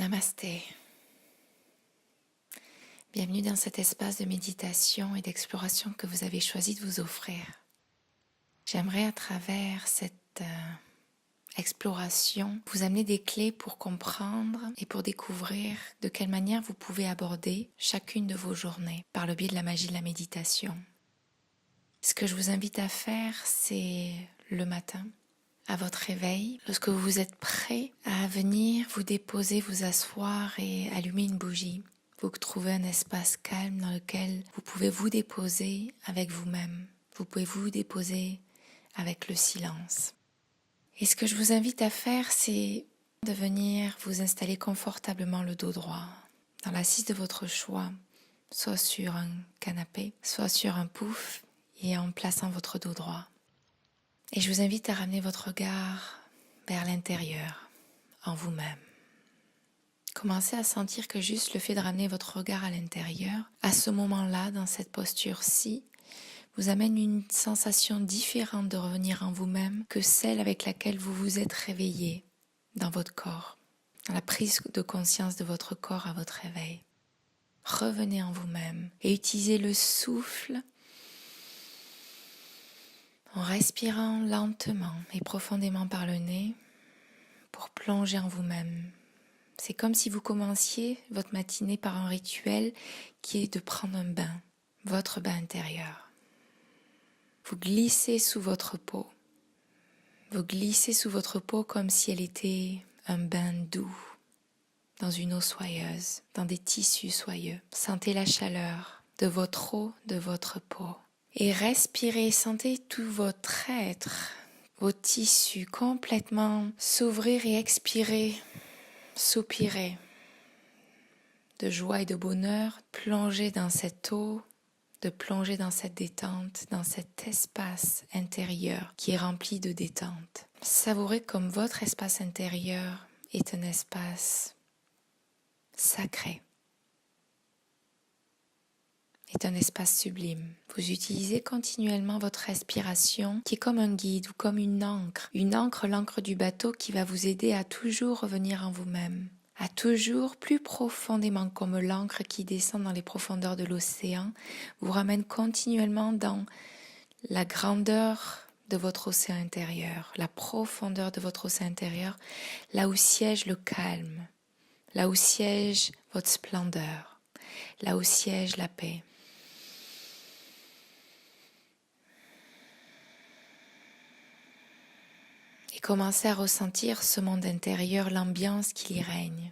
Namasté. Bienvenue dans cet espace de méditation et d'exploration que vous avez choisi de vous offrir. J'aimerais à travers cette exploration vous amener des clés pour comprendre et pour découvrir de quelle manière vous pouvez aborder chacune de vos journées par le biais de la magie de la méditation. Ce que je vous invite à faire, c'est le matin, à votre réveil, lorsque vous êtes prêt à venir vous déposer, vous asseoir et allumer une bougie. Vous trouvez un espace calme dans lequel vous pouvez vous déposer avec vous-même. Vous pouvez vous déposer avec le silence. Et ce que je vous invite à faire, c'est de venir vous installer confortablement le dos droit, dans l'assise de votre choix, soit sur un canapé, soit sur un pouf, et en plaçant votre dos droit. Et je vous invite à ramener votre regard vers l'intérieur, en vous-même. Commencez à sentir que juste le fait de ramener votre regard à l'intérieur, à ce moment-là, dans cette posture-ci, vous amène une sensation différente de revenir en vous-même que celle avec laquelle vous vous êtes réveillé dans votre corps, dans la prise de conscience de votre corps à votre réveil. Revenez en vous-même et utilisez le souffle en respirant lentement et profondément par le nez pour plonger en vous-même. C'est comme si vous commenciez votre matinée par un rituel qui est de prendre un bain, votre bain intérieur. Vous glissez sous votre peau. Vous glissez sous votre peau comme si elle était un bain doux, dans une eau soyeuse, dans des tissus soyeux. Sentez la chaleur de votre eau, de votre peau. Et respirez, sentez tout votre être, vos tissus complètement s'ouvrir et expirer, soupirer de joie et de bonheur, plonger dans cette eau, de plonger dans cette détente, dans cet espace intérieur qui est rempli de détente. Savourez comme votre espace intérieur est un espace sacré, est un espace sublime. Vous utilisez continuellement votre respiration qui est comme un guide ou comme une encre, l'encre du bateau qui va vous aider à toujours revenir en vous-même, à toujours plus profondément comme l'encre qui descend dans les profondeurs de l'océan, vous ramène continuellement dans la grandeur de votre océan intérieur, la profondeur de votre océan intérieur, là où siège le calme, là où siège votre splendeur, là où siège la paix. Et commencez à ressentir ce monde intérieur, l'ambiance qui y règne.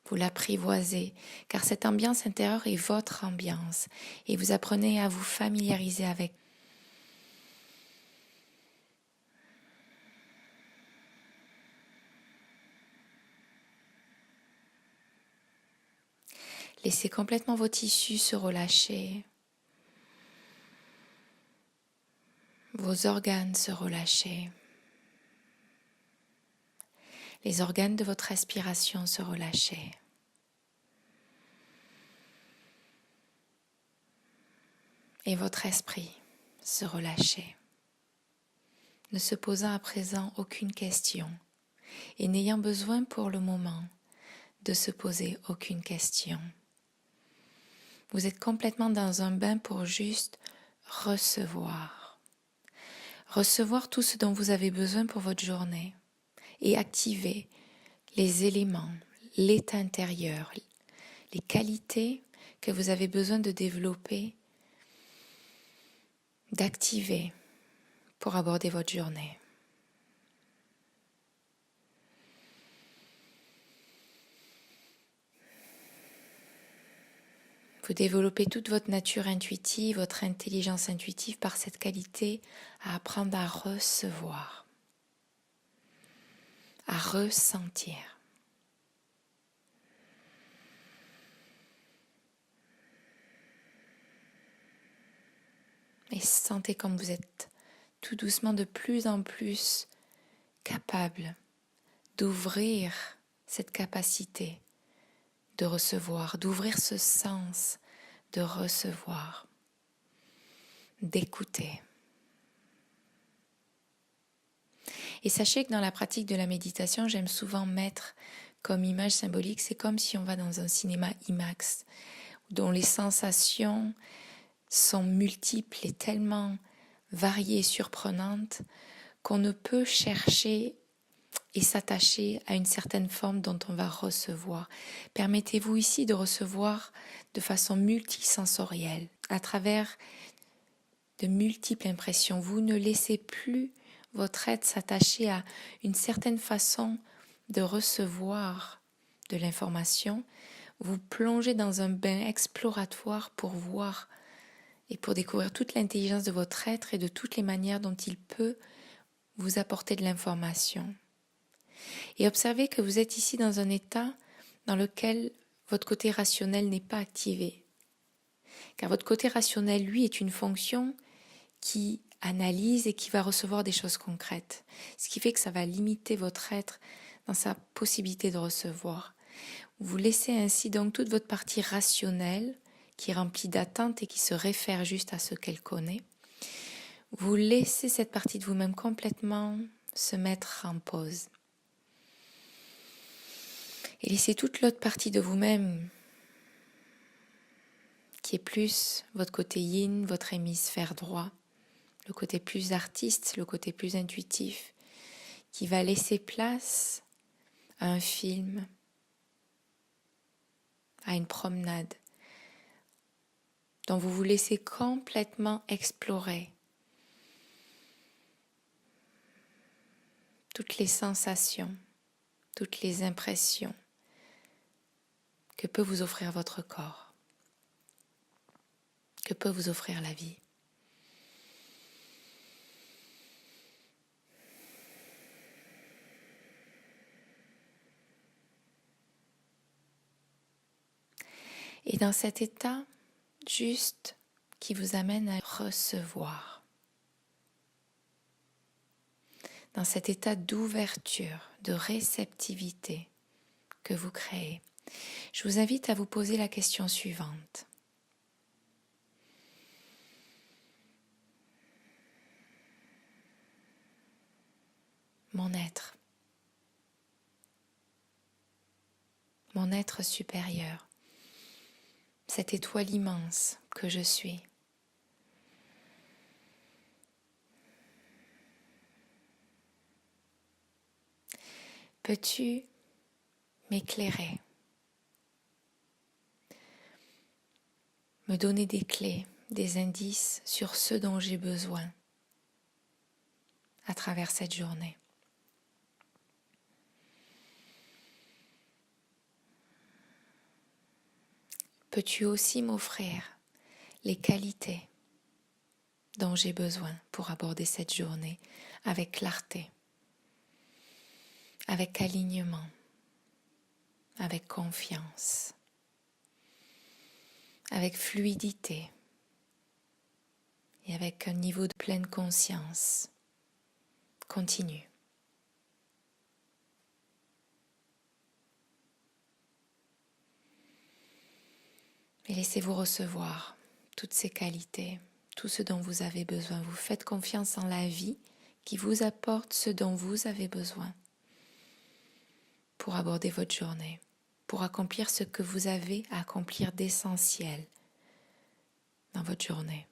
Vous l'apprivoisez, car cette ambiance intérieure est votre ambiance, et vous apprenez à vous familiariser avec. Laissez complètement vos tissus se relâcher, vos organes se relâcher. Les organes de votre respiration se relâcher. Et votre esprit se relâcher. Ne se posant à présent aucune question et n'ayant besoin pour le moment de se poser aucune question. Vous êtes complètement dans un bain pour juste recevoir. Recevoir tout ce dont vous avez besoin pour votre journée. Et activer les éléments, l'état intérieur, les qualités que vous avez besoin de développer, d'activer pour aborder votre journée. Vous développez toute votre nature intuitive, votre intelligence intuitive par cette qualité à apprendre à recevoir, à ressentir. Et sentez comme vous êtes tout doucement de plus en plus capable d'ouvrir cette capacité de recevoir, d'ouvrir ce sens de recevoir, d'écouter. Et sachez que dans la pratique de la méditation, j'aime souvent mettre comme image symbolique, c'est comme si on va dans un cinéma IMAX, dont les sensations sont multiples et tellement variées et surprenantes qu'on ne peut chercher et s'attacher à une certaine forme dont on va recevoir. Permettez-vous ici de recevoir de façon multisensorielle, à travers de multiples impressions. Vous ne laissez plus votre être s'attacher à une certaine façon de recevoir de l'information. Vous plongez dans un bain exploratoire pour voir et pour découvrir toute l'intelligence de votre être et de toutes les manières dont il peut vous apporter de l'information. Et observez que vous êtes ici dans un état dans lequel votre côté rationnel n'est pas activé. Car votre côté rationnel, lui, est une fonction qui analyse et qui va recevoir des choses concrètes. Ce qui fait que ça va limiter votre être dans sa possibilité de recevoir. Vous laissez ainsi donc toute votre partie rationnelle, qui est remplie d'attentes et qui se réfère juste à ce qu'elle connaît. Vous laissez cette partie de vous-même complètement se mettre en pause. Et laissez toute l'autre partie de vous-même, qui est plus votre côté yin, votre hémisphère droit, le côté plus artiste, le côté plus intuitif, qui va laisser place à un film, à une promenade, dont vous vous laissez complètement explorer toutes les sensations, toutes les impressions que peut vous offrir votre corps, que peut vous offrir la vie. Et dans cet état juste qui vous amène à recevoir, dans cet état d'ouverture, de réceptivité que vous créez, je vous invite à vous poser la question suivante. Mon être supérieur, cette étoile immense que je suis, peux-tu m'éclairer, me donner des clés, des indices sur ce dont j'ai besoin à travers cette journée? Peux-tu aussi m'offrir les qualités dont j'ai besoin pour aborder cette journée avec clarté, avec alignement, avec confiance, avec fluidité et avec un niveau de pleine conscience continu. Et laissez-vous recevoir toutes ces qualités, tout ce dont vous avez besoin. Vous faites confiance en la vie qui vous apporte ce dont vous avez besoin pour aborder votre journée, pour accomplir ce que vous avez à accomplir d'essentiel dans votre journée.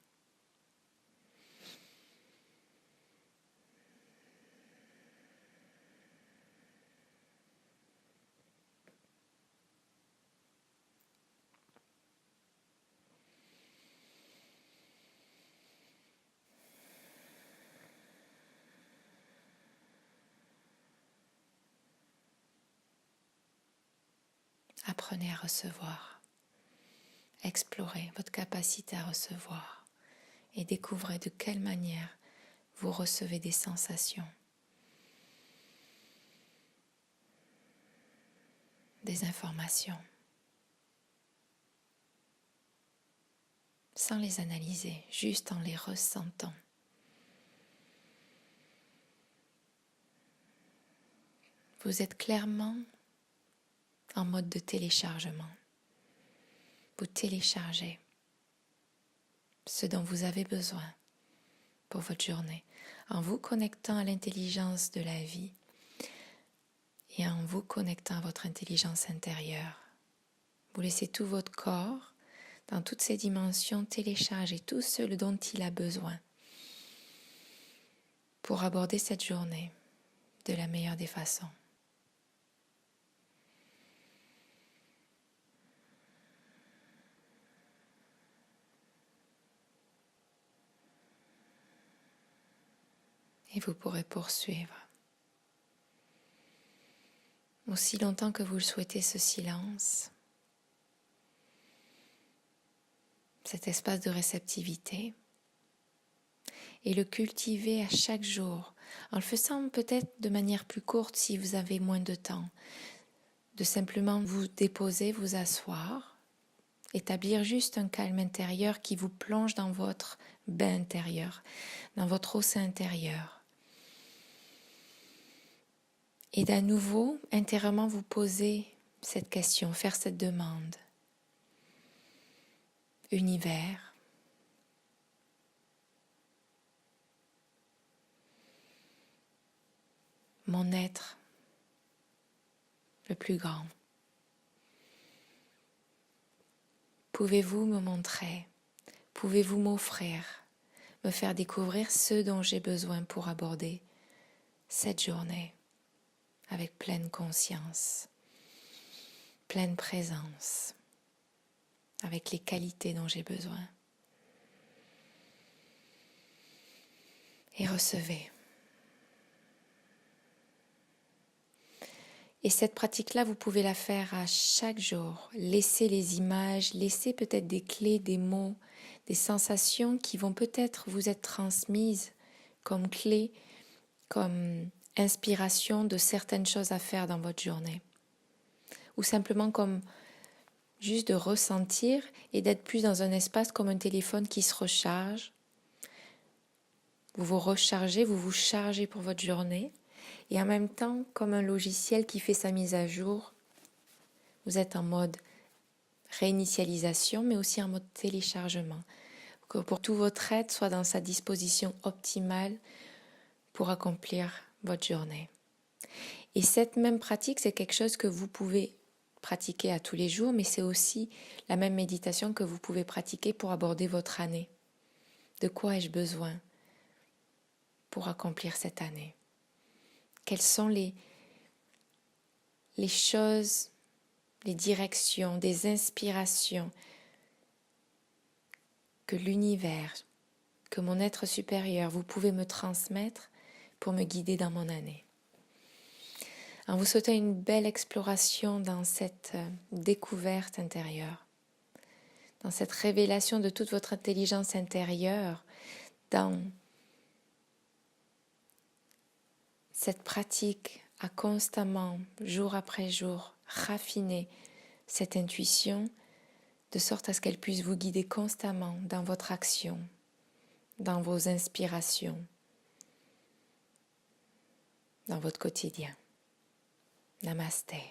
Apprenez à recevoir, explorez votre capacité à recevoir et découvrez de quelle manière vous recevez des sensations, des informations, sans les analyser, juste en les ressentant. Vous êtes clairement en mode de téléchargement. Vous téléchargez ce dont vous avez besoin pour votre journée en vous connectant à l'intelligence de la vie et en vous connectant à votre intelligence intérieure. Vous laissez tout votre corps, dans toutes ses dimensions, télécharger tout ce dont il a besoin pour aborder cette journée de la meilleure des façons. Et vous pourrez poursuivre. Aussi longtemps que vous le souhaitez, ce silence, cet espace de réceptivité, et le cultiver à chaque jour, en le faisant peut-être de manière plus courte si vous avez moins de temps, de simplement vous déposer, vous asseoir, établir juste un calme intérieur qui vous plonge dans votre bain intérieur, dans votre océan intérieur. Et d'à nouveau, intérieurement, vous poser cette question, faire cette demande. Univers, mon être le plus grand, pouvez-vous me montrer, pouvez-vous m'offrir, me faire découvrir ce dont j'ai besoin pour aborder cette journée avec pleine conscience, pleine présence, avec les qualités dont j'ai besoin. Et recevez. Et cette pratique-là, vous pouvez la faire à chaque jour. Laissez les images, laissez peut-être des clés, des mots, des sensations qui vont peut-être vous être transmises comme clés, comme inspiration de certaines choses à faire dans votre journée. Ou simplement comme juste de ressentir et d'être plus dans un espace comme un téléphone qui se recharge. Vous vous rechargez, vous vous chargez pour votre journée. Et en même temps, comme un logiciel qui fait sa mise à jour, vous êtes en mode réinitialisation, mais aussi en mode téléchargement. Pour que tout votre être soit dans sa disposition optimale pour accomplir votre journée. Et cette même pratique, c'est quelque chose que vous pouvez pratiquer à tous les jours, mais c'est aussi la même méditation que vous pouvez pratiquer pour aborder votre année. De quoi ai-je besoin pour accomplir cette année? Quelles sont les choses, les directions, des inspirations que l'univers, que mon être supérieur, vous pouvez me transmettre pour me guider dans mon année? En vous souhaitant une belle exploration dans cette découverte intérieure, dans cette révélation de toute votre intelligence intérieure, dans cette pratique à constamment, jour après jour, raffiner cette intuition de sorte à ce qu'elle puisse vous guider constamment dans votre action, dans vos inspirations, dans votre quotidien. Namasté.